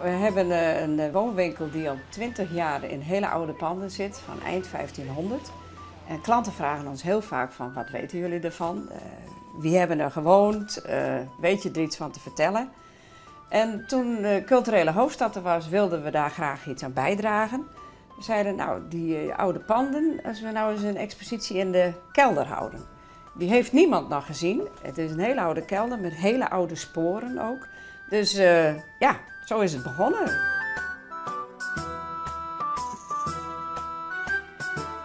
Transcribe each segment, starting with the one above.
we hebben een woonwinkel die al 20 jaar in hele oude panden zit, van eind 1500. En klanten vragen ons heel vaak van, wat weten jullie ervan? Wie hebben er gewoond? Weet je er iets van te vertellen? En toen de culturele hoofdstad er was, wilden we daar graag iets aan bijdragen. We zeiden, nou, die oude panden, als we nou eens een expositie in de kelder houden. Die heeft niemand nog gezien. Het is een hele oude kelder met hele oude sporen ook. Dus ja, zo is het begonnen.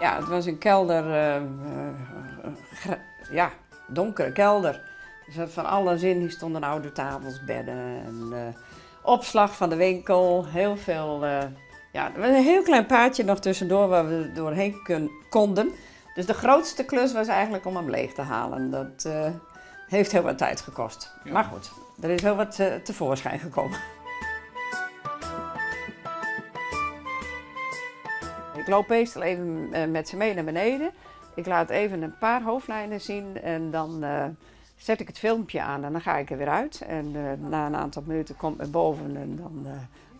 Ja, het was een kelder, ja, donkere kelder. Er zat van alles in. Hier stonden oude tafels, bedden, en, opslag van de winkel, heel veel. Ja, er was een heel klein paadje nog tussendoor waar we doorheen konden. Dus de grootste klus was eigenlijk om hem leeg te halen. Dat heeft heel wat tijd gekost. Ja. Maar goed, er is heel wat tevoorschijn gekomen. Ik loop meestal even met ze mee naar beneden. Ik laat even een paar hoofdlijnen zien en dan zet ik het filmpje aan en dan ga ik er weer uit. En na een aantal minuten komt men boven en dan,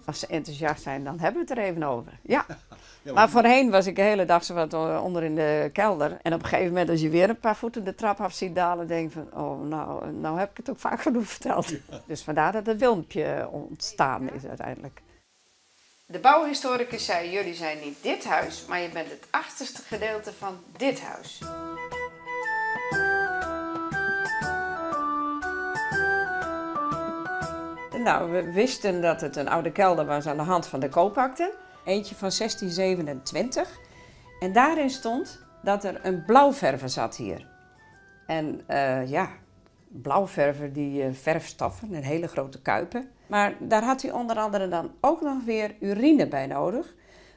als ze enthousiast zijn, dan hebben we het er even over. Ja. Ja, maar voorheen was ik de hele dag zo wat onder in de kelder. En op een gegeven moment, als je weer een paar voeten de trap af ziet dalen, denk je van, oh, nou heb ik het ook vaak genoeg verteld. Ja. Dus vandaar dat het filmpje ontstaan is uiteindelijk. De bouwhistoricus zei, jullie zijn niet dit huis, maar je bent het achterste gedeelte van dit huis. Nou, we wisten dat het een oude kelder was aan de hand van de koopakte. Eentje van 1627. En daarin stond dat er een blauwverver zat hier. En ja, blauwverver die verfstoffen, een hele grote kuipen. Maar daar had hij onder andere dan ook nog weer urine bij nodig.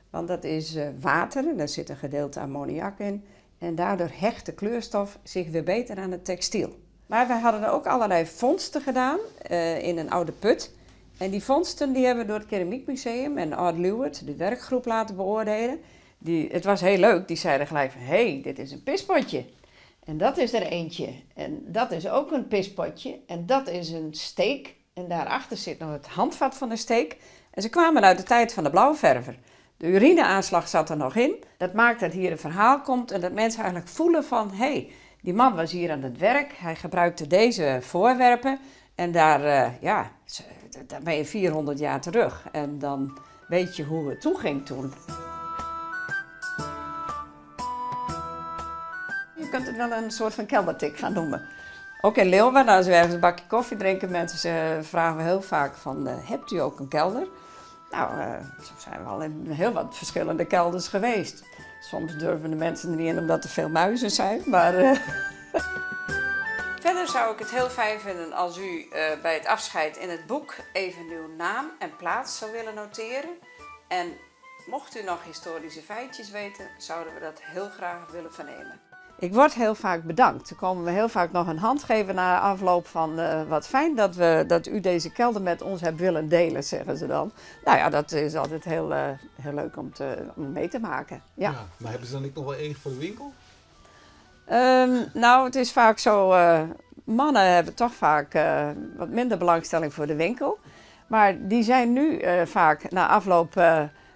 Want dat is water en daar zit een gedeelte ammoniak in. En daardoor hecht de kleurstof zich weer beter aan het textiel. Maar we hadden ook allerlei vondsten gedaan in een oude put. En die vondsten die hebben we door het Keramiekmuseum en Art Lewert, de werkgroep, laten beoordelen. Het was heel leuk, die zeiden gelijk van, hé, dit is een pispotje. En dat is er eentje. En dat is ook een pispotje. En dat is een steek. En daarachter zit nog het handvat van de steek. En ze kwamen uit de tijd van de blauwverver. De urineaanslag zat er nog in. Dat maakt dat hier een verhaal komt en dat mensen eigenlijk voelen van, hé, die man was hier aan het werk. Hij gebruikte deze voorwerpen. En daar, ja, daar ben je 400 jaar terug. En dan weet je hoe het toeging toen. Je kunt het wel een soort van keldertik gaan noemen. Ook in Leeuwarden, als we ergens een bakje koffie drinken, mensen vragen we heel vaak van, hebt u ook een kelder? Nou, zo zijn we al in heel wat verschillende kelders geweest. Soms durven de mensen er niet in omdat er veel muizen zijn, maar... Verder zou ik het heel fijn vinden als u bij het afscheid in het boek even uw naam en plaats zou willen noteren. En mocht u nog historische feitjes weten, zouden we dat heel graag willen vernemen. Ik word heel vaak bedankt. Er komen we heel vaak nog een hand geven na afloop van wat fijn dat u deze kelder met ons hebt willen delen, zeggen ze dan. Nou ja, dat is altijd heel leuk om mee te maken. Ja. Ja, maar hebben ze dan niet nog wel enig voor de winkel? Nou, het is vaak zo, mannen hebben toch vaak wat minder belangstelling voor de winkel. Maar die zijn nu vaak na afloop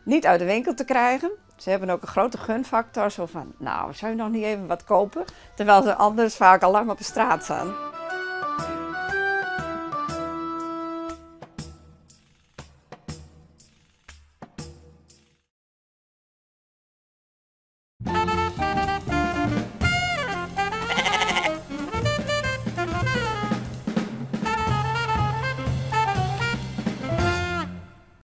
niet uit de winkel te krijgen. Ze hebben ook een grote gunfactor, zo van, nou, zou je nog niet even wat kopen? Terwijl ze anders vaak al lang op de straat staan.